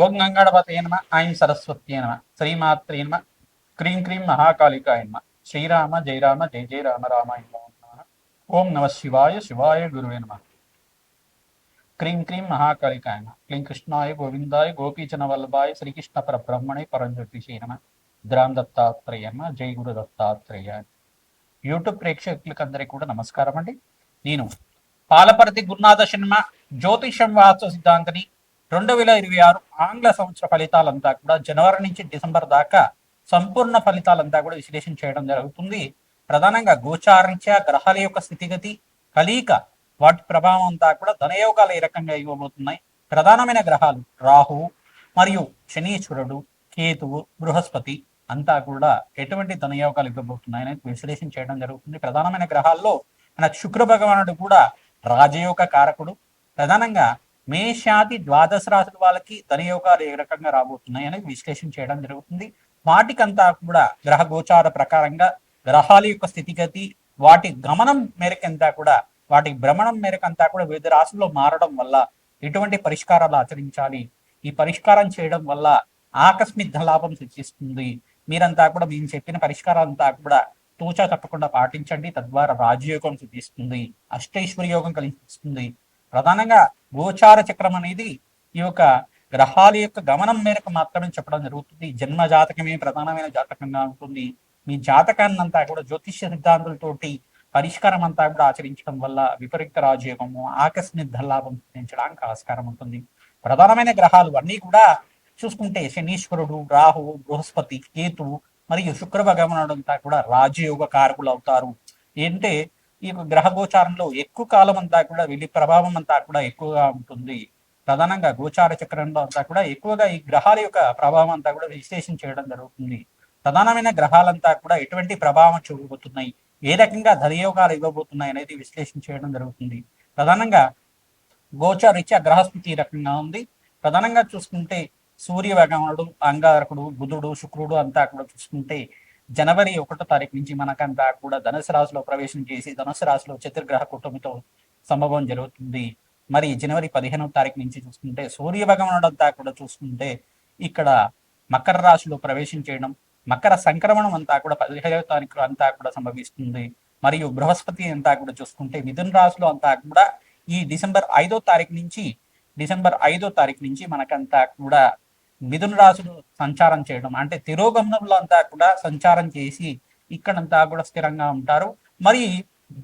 ఓం గంగాడపతే నమ ఐం సరస్వత్యే నమ శ్రీమాత్రే నమ క్రీం క్రీం మహాకాళికాయ నమ శ్రీరామ జయ రామ జయ జయ రామ రామాయ నమః. ఓం నమ శివాయ శివాయ గురువే నమ క్రీం క్రీం మహాకాళికాయ నమ క్లీం కృష్ణాయ గోవిందాయ గోపీచన వల్లభాయ శ్రీకృష్ణ పరబ్రహ్మణే పరంజ్యోతిషే నమ గ్రామ దత్తాత్రేయ నమ జై గురు దత్తాత్రేయ. యూట్యూబ్ ప్రేక్షకులకు అందరికీ కూడా నమస్కారం అండి. నేను పాలపర్తి గురునాథ శర్మ జ్యోతిషం వాస్తు సిద్ధాంతిని. 2026 ఆంగ్ల సంవత్సర ఫలితాలంతా కూడా జనవరి నుంచి డిసెంబర్ దాకా సంపూర్ణ ఫలితాలంతా కూడా విశ్లేషణ చేయడం జరుగుతుంది. ప్రధానంగా గోచారించే గ్రహాల యొక్క స్థితిగతి, కలీక, వాటి ప్రభావం అంతా కూడా ధనయోగాలు ఏ రకంగా ఇవ్వబోతున్నాయి. ప్రధానమైన గ్రహాలు రాహువు మరియు శనీశ్వరుడు, కేతువు, బృహస్పతి అంతా కూడా ఎటువంటి ధనయోగాలు ఇవ్వబోతున్నాయి అనేది విశ్లేషణ చేయడం జరుగుతుంది. ప్రధానమైన గ్రహాల్లో మన శుక్ర భగవానుడు కూడా రాజయోగ కారకుడు. ప్రధానంగా మేషాది ద్వాదశ రాశుల వాళ్ళకి ధనయోగాలు ఏ రకంగా రాబోతున్నాయి అనేది విశ్లేషణ చేయడం జరుగుతుంది. వాటికంతా కూడా గ్రహ గోచార ప్రకారంగా గ్రహాల యొక్క స్థితిగతి, వాటి గమనం మేరకంతా కూడా, వాటి భ్రమణం మేరకంతా కూడా వివిధ రాశుల్లో మారడం వల్ల ఎటువంటి పరిష్కారాలు ఆచరించాలి, ఈ పరిష్కారం చేయడం వల్ల ఆకస్మిక లాభం సూచిస్తుంది. మీరంతా కూడా మేము చెప్పిన పరిష్కారాలంతా కూడా తూచా తప్పకుండా పాటించండి. తద్వారా రాజయోగం సిద్ధిస్తుంది, అష్టైశ్వర్య యోగం కలిగిస్తుంది. ప్రధానంగా గోచార చక్రం అనేది ఈ యొక్క గ్రహాల యొక్క గమనం మేరకు మాత్రమే చెప్పడం జరుగుతుంది. జన్మ జాతకమే ప్రధానమైన జాతకంగా ఉంటుంది. మీ జాతకాన్ని అంతా కూడా జ్యోతిష్య సిద్ధాంతాలతోటి పరిష్కారం అంతా కూడా ఆచరించడం వల్ల విపరీత రాజయోగము, ఆకస్మిక ధనలాభం సిద్ధించడానికి ఆస్కారం ఉంటుంది. ప్రధానమైన గ్రహాలు అన్నీ కూడా చూసుకుంటే శనీశ్వరుడు, రాహు, బృహస్పతి, కేతువు మరియు శుక్ర భగవానుడు అంతా కూడా రాజయోగ కారకులు అవుతారు. ఏంటంటే ఈ గ్రహ గోచారంలో ఎక్కువ కాలం అంతా కూడా వీళ్ళ ప్రభావం అంతా కూడా ఎక్కువగా ఉంటుంది. ప్రధానంగా గోచార చక్రంలో అంతా కూడా ఎక్కువగా ఈ గ్రహాల యొక్క ప్రభావం అంతా కూడా విశ్లేషణ చేయడం జరుగుతుంది. ప్రధానమైన గ్రహాలంతా కూడా ఎటువంటి ప్రభావం చూపబోతున్నాయి, ఏ రకంగా ధనయోగాలు ఇవ్వబోతున్నాయి అనేది విశ్లేషణ చేయడం జరుగుతుంది. ప్రధానంగా గోచారీత్యా గ్రహస్థితి ఈ రకంగా ఉంది. ప్రధానంగా చూసుకుంటే సూర్య భగవానుడు, అంగారకుడు, బుధుడు, శుక్రుడు అంతా కూడా చూసుకుంటే జనవరి 1వ తారీఖు నుంచి మనకంతా కూడా ధనుసు రాశిలో ప్రవేశం చేసి ధనుసు రాశిలో చతుర్గ్రహ కుటుంబంతో సంభవం జరుగుతుంది. మరి జనవరి 15వ తారీఖు నుంచి చూసుకుంటే సూర్య భగవానుడు అంతా కూడా చూసుకుంటే ఇక్కడ మకర రాశిలో ప్రవేశం చేయడం, మకర సంక్రమణం అంతా కూడా 15వ తారీఖు అంతా కూడా సంభవిస్తుంది. మరియు బృహస్పతి అంతా కూడా చూసుకుంటే మిథున రాశిలో అంతా కూడా ఈ డిసెంబర్ 5వ తారీఖు నుంచి మనకంతా కూడా మిథున రాశులు సంచారం చేయడం, అంటే తిరోగమనంలో అంతా కూడా సంచారం చేసి ఇక్కడంతా కూడా స్థిరంగా ఉంటారు. మరి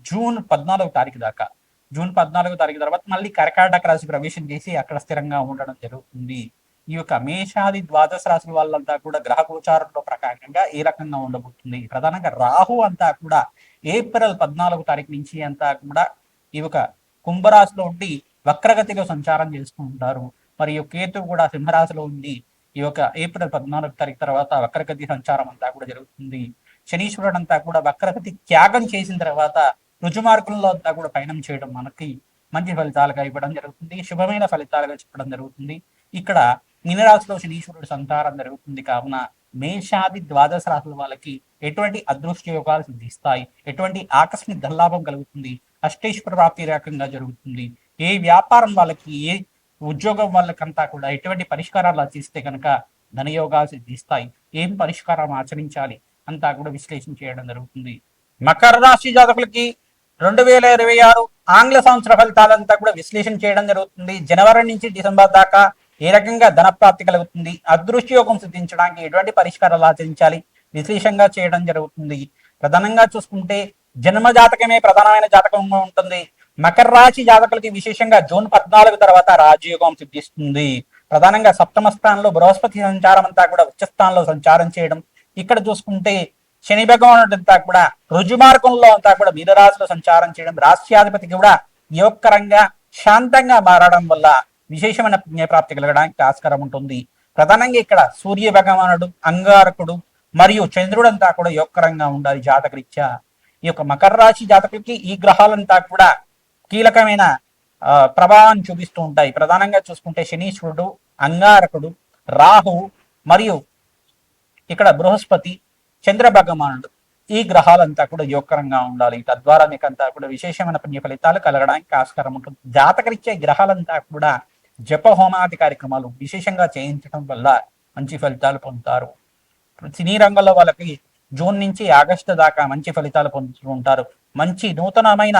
జూన్ 14వ తారీఖు దాకా, జూన్ 14వ తారీఖు తర్వాత మళ్ళీ కర్కాటక రాశి ప్రవేశం చేసి అక్కడ స్థిరంగా ఉండడం జరుగుతుంది. ఈ యొక్క మేషాది ద్వాదశ రాశుల వాళ్ళంతా కూడా గ్రహ గోచారంలో ప్రకారంగా ఏ రకంగా ఉండబోతుంది. ప్రధానంగా రాహు అంతా కూడా ఏప్రిల్ 14వ తారీఖు నుంచి అంతా కూడా ఈ యొక్క కుంభరాశిలో ఉండి వక్రగతిలో సంచారం చేస్తూ ఉంటారు. మరియు కేతు కూడా సింహరాశిలో ఉండి ఈ యొక్క ఏప్రిల్ 14వ తారీఖు తర్వాత వక్రగతి సంచారం అంతా కూడా జరుగుతుంది. శనీశ్వరుడు అంతా కూడా వక్రగతి త్యాగం చేసిన తర్వాత రుజుమార్గంలో అంతా కూడా పయనం చేయడం మనకి మంచి ఫలితాలుగా ఇవ్వడం జరుగుతుంది, శుభమైన ఫలితాలుగా చెప్పడం జరుగుతుంది. ఇక్కడ మీనరాశిలో శనీశ్వరుడు సంచారం జరుగుతుంది కావున మేషాది ద్వాదశ రాశుల వాళ్ళకి ఎటువంటి అదృష్ట యోగాలు సిద్ధిస్తాయి, ఎటువంటి ఆకస్మిక ధనలాభం కలుగుతుంది, అష్టైశ్వర ప్రాప్తి రకంగా జరుగుతుంది. ఏ వ్యాపారం వాళ్ళకి, ఏ ఉద్యోగం వాళ్ళకంతా కూడా ఎటువంటి పరిష్కారాలు ఆచరిస్తే కనుక ధనయోగాలు సిద్ధిస్తాయి, ఏం పరిష్కారం ఆచరించాలి అంతా కూడా విశ్లేషణ చేయడం జరుగుతుంది. మకర రాశి జాతకులకి 2026 ఆంగ్ల సంవత్సర ఫలితాలంతా కూడా విశ్లేషణ చేయడం జరుగుతుంది. జనవరి నుంచి డిసెంబర్ దాకా ఏ రకంగా ధన ప్రాప్తి కలుగుతుంది, అదృష్ట యోగం సిద్ధించడానికి ఎటువంటి పరిష్కారాలు ఆచరించాలి విశ్లేషంగా చేయడం జరుగుతుంది. ప్రధానంగా చూసుకుంటే జన్మ జాతకమే ప్రధానమైన జాతకంగా ఉంటుంది. మకర రాశి జాతకులకి విశేషంగా జూన్ 14 తర్వాత రాజయోగం సిద్ధిస్తుంది. ప్రధానంగా సప్తమ స్థానంలో బృహస్పతి సంచారం అంతా కూడా ఉచ్చ స్థానంలో సంచారం చేయడం, ఇక్కడ చూసుకుంటే శని భగవానుడు అంతా కూడా రుజుమార్గంలో అంతా కూడా మీనరాశిలో సంచారం చేయడం, రాష్ట్రాధిపతి కూడా యోగకరంగా శాంతంగా మారడం వల్ల విశేషమైన పుణ్యప్రాప్తి కలగడానికి ఆస్కారం ఉంటుంది. ప్రధానంగా ఇక్కడ సూర్య భగవానుడు, అంగారకుడు మరియు చంద్రుడు అంతా కూడా యోగకరంగా ఉండాలి జాతకరీత్యా. ఈ యొక్క మకర రాశి జాతకులకి ఈ గ్రహాలంతా కూడా కీలకమైన ప్రభావాన్ని చూపిస్తూ ఉంటాయి. ప్రధానంగా చూసుకుంటే శనీశ్వరుడు, అంగారకుడు, రాహు మరియు ఇక్కడ బృహస్పతి, చంద్ర భగవానుడు ఈ గ్రహాలంతా కూడా యోగకరంగా ఉండాలి. తద్వారా మీకు అంతా కూడా విశేషమైన పుణ్య ఫలితాలు కలగడానికి ఆస్కారం ఉంటుంది. జాతకరీత్యా గ్రహాలంతా కూడా జప హోమాది కార్యక్రమాలు విశేషంగా చేయించడం వల్ల మంచి ఫలితాలు పొందుతారు. సినీ రంగంలో వాళ్ళకి జూన్ నుంచి ఆగస్టు దాకా మంచి ఫలితాలు పొందుతూ ఉంటారు. మంచి నూతనమైన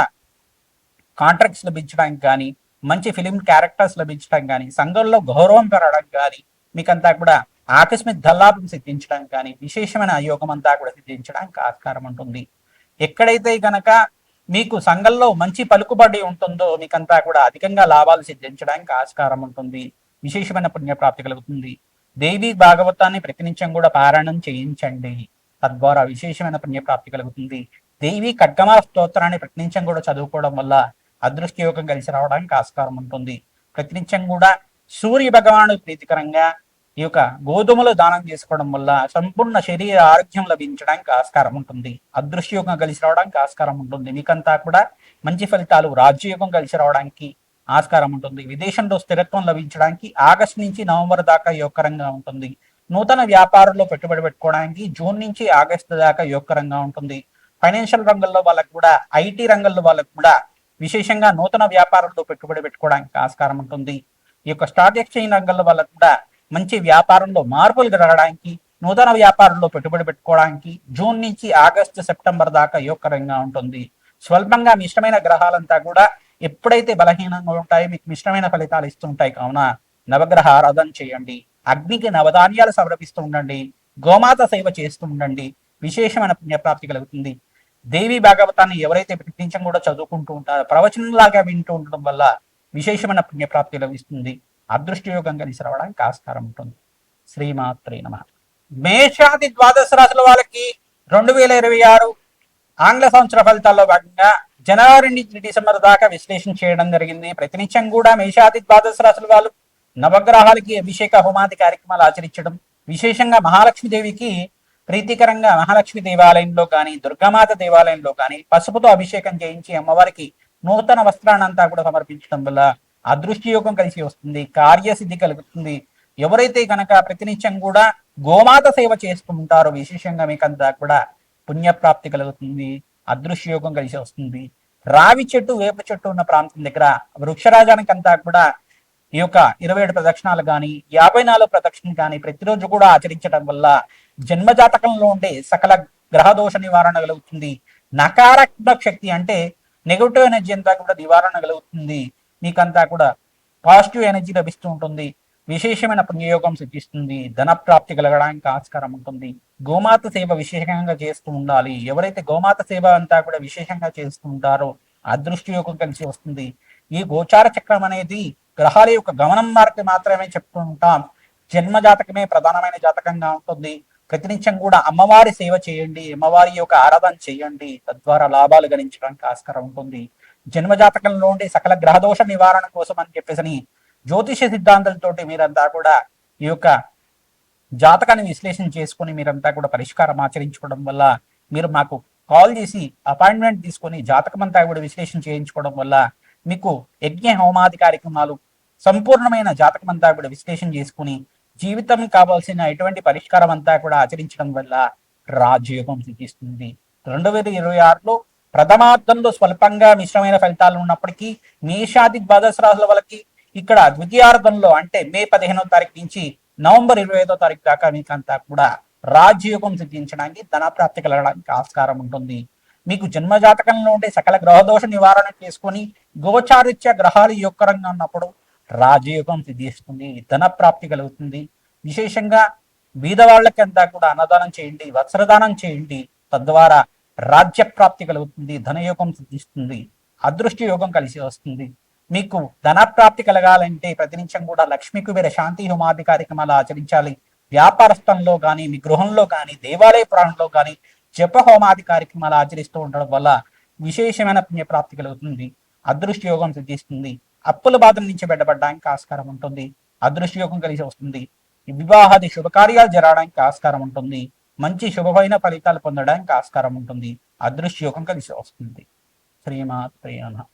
కాంట్రాక్ట్స్ లభించడానికి కానీ, మంచి ఫిలిం క్యారెక్టర్స్ లభించడం కానీ, సంఘంలో గౌరవం పెరగడం కానీ, మీకంతా కూడా ఆకస్మిక ధల్లాభం సిద్ధించడానికి కానీ, విశేషమైన యోగం అంతా కూడా సిద్ధించడానికి ఆస్కారం ఉంటుంది. ఎక్కడైతే గనక మీకు సంఘంలో మంచి పలుకుబడి ఉంటుందో మీకంతా కూడా అధికంగా లాభాలు సిద్ధించడానికి ఆస్కారం ఉంటుంది. విశేషమైన పుణ్యప్రాప్తి కలుగుతుంది. దేవి భాగవతాన్ని ప్రతినిత్యం కూడా పారాయణం చేయించండి. తద్వారా విశేషమైన పుణ్యప్రాప్తి కలుగుతుంది. దేవి ఖడ్గమా స్తోత్రాన్ని ప్రతినిత్యం కూడా చదువుకోవడం వల్ల అదృష్టయోగం కలిసి రావడానికి ఆస్కారం ఉంటుంది. ప్రతినిత్యం కూడా సూర్య భగవాను ప్రీతికరంగా ఈ యొక్క గోధుమలు దానం చేసుకోవడం వల్ల సంపూర్ణ శరీర ఆరోగ్యం లభించడానికి ఆస్కారం ఉంటుంది. అదృష్టయోగం కలిసి రావడానికి ఆస్కారం ఉంటుంది. మీకంతా కూడా మంచి ఫలితాలు రాజ్యయోగం కలిసి రావడానికి ఆస్కారం ఉంటుంది. విదేశంలో స్థిరత్వం లభించడానికి ఆగస్టు నుంచి నవంబర్ దాకా యోగకరంగా ఉంటుంది. నూతన వ్యాపారంలో పెట్టుబడి పెట్టుకోవడానికి జూన్ నుంచి ఆగస్టు దాకా యోగకరంగా ఉంటుంది. ఫైనాన్షియల్ రంగంలో వాళ్ళకు కూడా, ఐటీ రంగంలో వాళ్ళకు కూడా విశేషంగా నూతన వ్యాపారంలో పెట్టుబడి పెట్టుకోవడానికి ఆస్కారం ఉంటుంది. ఈ యొక్క స్టాక్ ఎక్స్చేంజ్ రంగంలో వాళ్ళకు కూడా మంచి వ్యాపారంలో మార్పులు జరగడానికి, నూతన వ్యాపారంలో పెట్టుబడి పెట్టుకోవడానికి జూన్ నుంచి ఆగస్టు సెప్టెంబర్ దాకా యోగకరంగా ఉంటుంది. స్వల్పంగా మిశ్రమైన గ్రహాలంతా కూడా ఎప్పుడైతే బలహీనంగా ఉంటాయో మీకు మిశ్రమైన ఫలితాలు ఇస్తుంటాయి. కావున నవగ్రహ ఆరాధన చేయండి. అగ్నికి నవధాన్యాలు సమర్పిస్తూ ఉండండి. గోమాత సేవ చేస్తూ ఉండండి. విశేషమైన పుణ్యప్రాప్తి కలుగుతుంది. దేవి భాగవతాన్ని ఎవరైతే ప్రతినిత్యం కూడా చదువుకుంటూ ఉంటారో, ప్రవచనంలాగా వింటూ ఉండడం వల్ల విశేషమైన పుణ్యప్రాప్తి లభిస్తుంది. అదృష్టయోగం కలిసి రావడానికి ఆస్కారం ఉంటుంది. శ్రీమాత్రే నమః. మేషాది ద్వాదశ రాశుల వాళ్ళకి 2026 ఆంగ్ల సంవత్సర ఫలితాల్లో భాగంగా జనవరి నుంచి డిసెంబర్ దాకా విశ్లేషణ చేయడం జరిగింది. ప్రతినిత్యం కూడా మేషాది ద్వాదశ రాశుల వాళ్ళు నవగ్రహాలకి అభిషేక హోమాది కార్యక్రమాలు ఆచరించడం, విశేషంగా మహాలక్ష్మీదేవికి ప్రీతికరంగా మహాలక్ష్మి దేవాలయంలో కానీ, దుర్గామాత దేవాలయంలో కానీ పసుపుతో అభిషేకం చేయించి అమ్మవారికి నూతన వస్త్రాన్నంతా కూడా సమర్పించడం వల్ల అదృష్టయోగం కలిసి వస్తుంది. కార్యసిద్ధి కలుగుతుంది. ఎవరైతే కనుక ప్రతినిత్యం కూడా గోమాత సేవ చేస్తూ ఉంటారో విశేషంగా మీకంతా కూడా పుణ్యప్రాప్తి కలుగుతుంది. అదృష్టయోగం కలిసి వస్తుంది. రావి చెట్టు, వేప చెట్టు ఉన్న ప్రాంతం దగ్గర వృక్షరాజానికి అంతా కూడా ఈ యొక్క 27 ప్రదక్షిణాలు కానీ, 54 ప్రదక్షిణలు కానీ ప్రతిరోజు కూడా ఆచరించడం వల్ల జన్మజాతకంలో ఉండే సకల గ్రహదోష నివారణ కలుగుతుంది. నకారాత్మక శక్తి అంటే నెగటివ్ ఎనర్జీ అంతా కూడా నివారణ కలుగుతుంది. మీకంతా కూడా పాజిటివ్ ఎనర్జీ లభిస్తూ ఉంటుంది. విశేషమైన పుణ్యయోగం సిద్ధిస్తుంది. ధన ప్రాప్తి కలగడానికి ఆస్కారం ఉంటుంది. గోమాత సేవ విశేషంగా చేస్తూ ఉండాలి. ఎవరైతే గోమాత సేవ అంతా కూడా విశేషంగా చేస్తూ ఉంటారో అదృష్టయోగం కలిసి వస్తుంది. ఈ గోచార చక్రం అనేది గ్రహాల యొక్క గమనం మార్గం మాత్రమే చెప్తూ ఉంటాం. జన్మ జాతకమే ప్రధానమైన జాతకంగా ఉంటుంది. ప్రతినిత్యం కూడా అమ్మవారి సేవ చేయండి, అమ్మవారి యొక్క ఆరాధన చేయండి. తద్వారా లాభాలు గణించడానికి ఆస్కారం ఉంటుంది. జన్మజాతకంలో ఉండే సకల గ్రహదోష నివారణ కోసం అని చెప్పేసి జ్యోతిష సిద్ధాంతాలతోటి మీరంతా కూడా ఈ యొక్క జాతకాన్ని విశ్లేషణ చేసుకుని మీరంతా కూడా పరిష్కారం ఆచరించుకోవడం వల్ల, మీరు మాకు కాల్ చేసి అపాయింట్మెంట్ తీసుకొని జాతకం అంతా కూడా విశ్లేషణ చేయించుకోవడం వల్ల మీకు యజ్ఞ హోమాది కార్యక్రమాలు, సంపూర్ణమైన జాతకం అంతా కూడా విశ్లేషణ చేసుకుని జీవితం కావాల్సిన ఎటువంటి పరిష్కారం అంతా కూడా ఆచరించడం వల్ల రాజయోగం సిద్ధిస్తుంది. 2026లో ప్రథమార్థంలో స్వల్పంగా మిశ్రమైన ఫలితాలు ఉన్నప్పటికీ మేషాది ద్వాదశ రాశుల వాళ్ళకి ఇక్కడ ద్వితీయార్థంలో అంటే మే 15వ తారీఖు నుంచి నవంబర్ 25వ తారీఖు దాకా మీకంతా కూడా రాజయోగం సిద్ధించడానికి, ధనప్రాప్తి కలగడానికి ఆస్కారం ఉంటుంది. మీకు జన్మజాతకంలో ఉండే సకల గ్రహదోష నివారణ చేసుకొని గోచారిత్య గ్రహాలు యోగకరంగా ఉన్నప్పుడు రాజయోగం సిద్ధిస్తుంది. ధన ప్రాప్తి కలుగుతుంది. విశేషంగా బీదవాళ్ళకి అంతా కూడా అన్నదానం చేయండి, వస్త్రదానం చేయండి. తద్వారా రాజ్య ప్రాప్తి కలుగుతుంది. ధనయోగం సిద్ధిస్తుంది. అదృష్ట యోగం కలిసి వస్తుంది. మీకు ధన ప్రాప్తి కలగాలంటే ప్రతినిత్యం కూడా లక్ష్మీ కుబేర శాంతి హోమాది కార్యక్రమాలు ఆచరించాలి. వ్యాపారస్థంలో కానీ, మీ గృహంలో కానీ, దేవాలయ ప్రాంతంలో కానీ జప హోమాది కార్యక్రమాలు ఆచరిస్తూ ఉండడం వల్ల విశేషమైన పుణ్యప్రాప్తి కలుగుతుంది. అదృష్ట యోగం సిద్ధిస్తుంది. అప్పుల బాధల నుంచి బయటపడడానికి ఆస్కారం ఉంటుంది. అదృష్ట యోగం కలిసి వస్తుంది. వివాహాది శుభకార్యాలు జరగడానికి ఆస్కారం ఉంటుంది. మంచి శుభమైన ఫలితాలు పొందడానికి ఆస్కారం ఉంటుంది. అదృష్ట యోగం కలిసి వస్తుంది. శ్రీమాత్రే నమః.